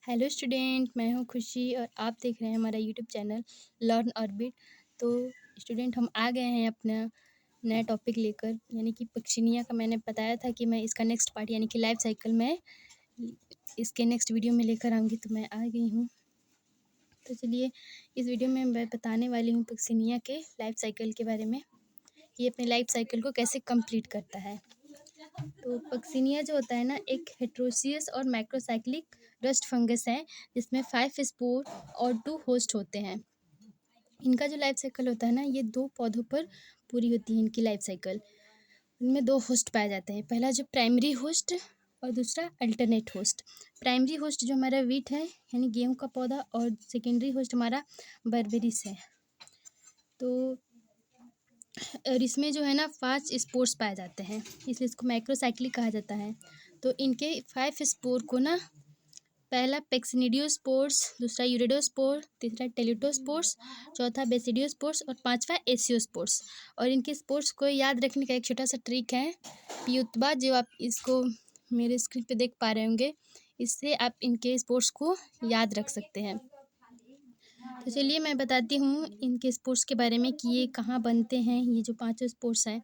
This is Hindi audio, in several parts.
हेलो स्टूडेंट, मैं हूँ खुशी और आप देख रहे हैं हमारा यूट्यूब चैनल लर्न ऑर्बिट। तो स्टूडेंट, हम आ गए हैं अपना नया टॉपिक लेकर, यानी कि पक्षिनिया का। मैंने बताया था कि मैं इसका नेक्स्ट पार्ट यानी कि लाइफ साइकिल में इसके नेक्स्ट वीडियो में लेकर आऊँगी, तो मैं आ गई हूँ। तो चलिए, इस वीडियो में मैं बताने वाली हूँ पक्षिनिया के लाइफ साइकिल के बारे में। ये अपने लाइफ साइकिल को कैसे कंप्लीट करता है। तो पक्सिनिया जो होता है ना, एक हेट्रोसियस और मैक्रोसाइक्लिक रस्ट फंगस है, जिसमें 5 स्पोर और 2 होस्ट होते हैं। इनका जो लाइफ साइकिल होता है ना, ये 2 पौधों पर पूरी होती है इनकी लाइफ साइकिल। इनमें 2 होस्ट पाए जाते हैं, पहला जो प्राइमरी होस्ट और दूसरा अल्टरनेट होस्ट। प्राइमरी होस्ट जो हमारा वीट है यानी गेहूं का पौधा, और सेकेंडरी होस्ट हमारा बर्बेरिस है। तो और इसमें जो है ना 5 स्पोर्स पाए जाते हैं, इसलिए इसको मैक्रोसाइक्लिक कहा जाता है। तो इनके 5 स्पोर को ना, पहला पेक्सिनिडियोस्पोर्स, दूसरा यूरिडोस्पोर, तीसरा टेलिटोस्पोर्स, चौथा बेसिडियोस्पोर्स और पांचवा एसियोस्पोर्स। और इनके स्पोर्स को याद रखने का एक छोटा सा ट्रिक है, पियुत्बा, जो आप इसको मेरे स्क्रीन पे देख पा रहे होंगे। इससे आप इनके स्पोर्स को याद रख सकते हैं। तो चलिए, मैं बताती हूँ इनके स्पोर्स के बारे में कि ये कहाँ बनते हैं, ये जो 5 स्पोर्स हैं।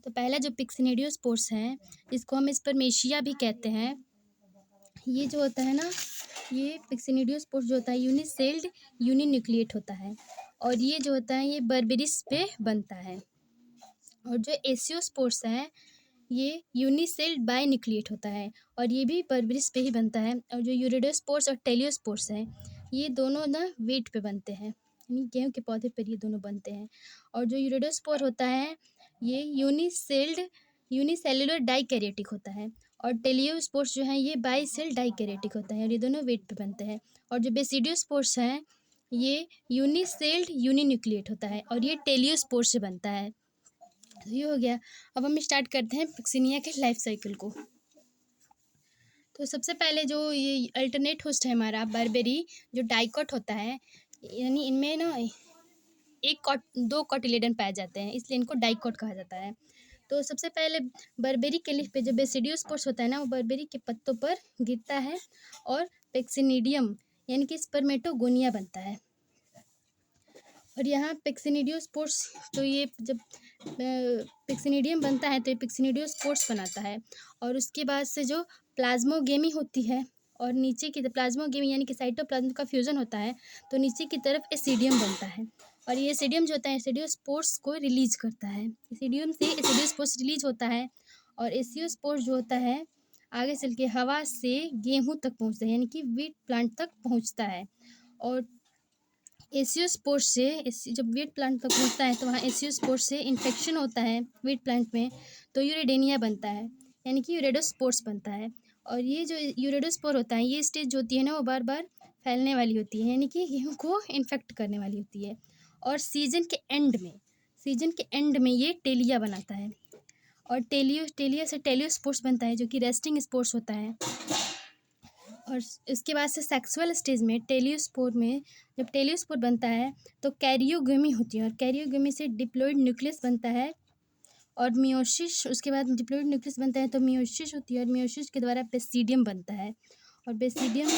तो पहला जो पिक्सिनिडियोस्पोर्स है, इसको हम स्पर्मेशिया भी कहते हैं। ये जो होता है ना, ये पिक्सिनिडियोस्पोर्स जो होता है यूनिसेल्ड यूनिन्यूक्लिएट होता है, और ये जो होता है ये बर्बेरिस पे बनता है। और जो एसियोस्पोर्स है, ये यूनिसेल्ड बाइन्यूक्लिएट होता है, और ये भी बर्बेरिस पे ही बनता है। और जो यूरिडोस्पोर्स और टेलियोस्पोर्स हैं, ये दोनों ना वेट पे बनते हैं, यानी गेहूं के पौधे पर ये दोनों बनते हैं। और जो यूरिडोस्पोर होता है, ये यूनिसेल्युलर डाइकैरियोटिक होता है, और टेलियोस्पोर्स जो है ये बाइसेल डाइकैरियोटिक होता है, और ये दोनों वेट पे बनते हैं। और जो बेसिडियोस्पोर्स हैं, ये यूनिसेल्ड यूनिन्यूक्लिएट होता है, और ये टेलियोस्पोर्स से बनता है। तो ये हो गया। अब हम स्टार्ट करते हैं पक्सिनिया के लाइफ साइकिल को। तो सबसे पहले जो ये अल्टरनेट होस्ट है हमारा बर्बेरी, जो डाइकॉट होता है, यानी इनमें ना दो कॉटिलेडन पाए जाते हैं, इसलिए इनको डाइकॉट कहा जाता है। तो सबसे पहले बर्बेरी के लीफ पे जो बेसिडियोस्पोर्स होता है ना, वो बर्बेरी के पत्तों पर गिरता है, और पेक्सिनिडियम यानी कि स्पर्मेटोगोनिया बनता है। और यहाँ पेक्सिनिडियोस्पोर्स, तो ये जब पेक्सिनिडियम बनता है तो ये पेक्सिनिडियोस्पोर्स बनाता है। और उसके बाद से जो प्लाज्मोगेमी होती है, और नीचे की प्लाज्मोगेमी यानी कि साइटोप्लाज्म का फ्यूजन होता है, तो नीचे की तरफ एसिडियम बनता है। और ये एसिडियम जो होता है एसिडियोस्पोर्स को रिलीज करता है, एसिडियम से एसिडियोस्पोर्स रिलीज होता है। और एसियोस्पोर्स जो होता है आगे चल के हवा से गेहूं तक पहुंचता है, यानी कि वीट प्लांट तक पहुंचता है। और एसियोस्पोर्स से जब वीट प्लांट तक पहुंचता है, तो वहाँ एसियोस्पोर्स से इन्फेक्शन होता है वीट प्लांट में, तो यूरेडेनिया बनता है, यानी कि यूरेडोस्पोर्स बनता है। और ये जो यूरेडोस्पोर होता है, ये स्टेज होती है ना, वो बार बार फैलने वाली होती है, यानी कि गेहूँ को इन्फेक्ट करने वाली होती है। और सीजन के एंड में ये टेलिया बनाता है, और टेलिया से टेलियोस्पोर्स बनता है, जो कि रेस्टिंग स्पोर्स होता है। और इसके बाद से सेक्सुअल स्टेज में टेलियोस्पोर में जब टेलियोस्पोर बनता है, तो कैरियोगेमी होती है, और कैरियोगेमी से डिप्लॉइड न्यूक्लियस बनता है। और मियोसिस, उसके बाद डिप्लॉइड न्यूक्लियस बनता है तो मियोसिस होती है, और मियोसिस के द्वारा बेसिडियम बनता है। और बेसिडियम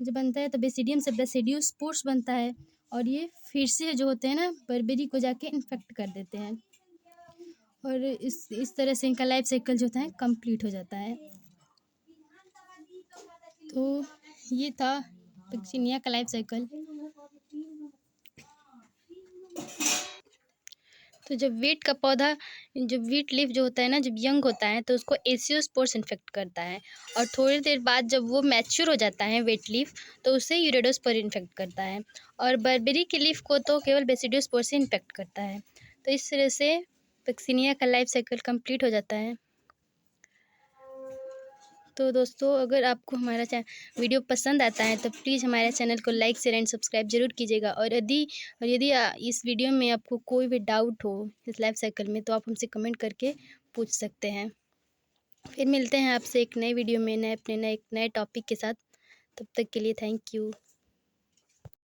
जब बनता है तो बेसिडियम से बेसिडियोस्पोर्स बनता है, और ये फिर से जो होते हैं ना बर्बेरी को जाके इन्फेक्ट कर देते हैं। और इस तरह से इनका लाइफ साइकिल जो होता है कंप्लीट हो जाता है। तो ये था पिक्सिनिया का लाइफ साइकिल। तो जब वीट का पौधा, जब वीट लीफ जो होता है ना, जब यंग होता है तो उसको एसियोस्पोर्स इन्फेक्ट करता है, और थोड़ी देर बाद जब वो मैच्योर हो जाता है वेट लीफ, तो उसे यूरेडोस्पोर इन्फेक्ट करता है। और बर्बेरी के लीफ को तो केवल बेसिडियोस्पोर से इन्फेक्ट करता है। तो इस तरह से पिक्सिनिया का लाइफ साइकिल कंप्लीट हो जाता है। तो दोस्तों, अगर आपको हमारा वीडियो पसंद आता है तो प्लीज़ हमारे चैनल को लाइक शेयर एंड सब्सक्राइब जरूर कीजिएगा। और यदि इस वीडियो में आपको कोई भी डाउट हो इस लाइफ साइकिल में, तो आप हमसे कमेंट करके पूछ सकते हैं। फिर मिलते हैं आपसे एक नए वीडियो में, अपने एक नए टॉपिक के साथ। तब तक के लिए थैंक यू।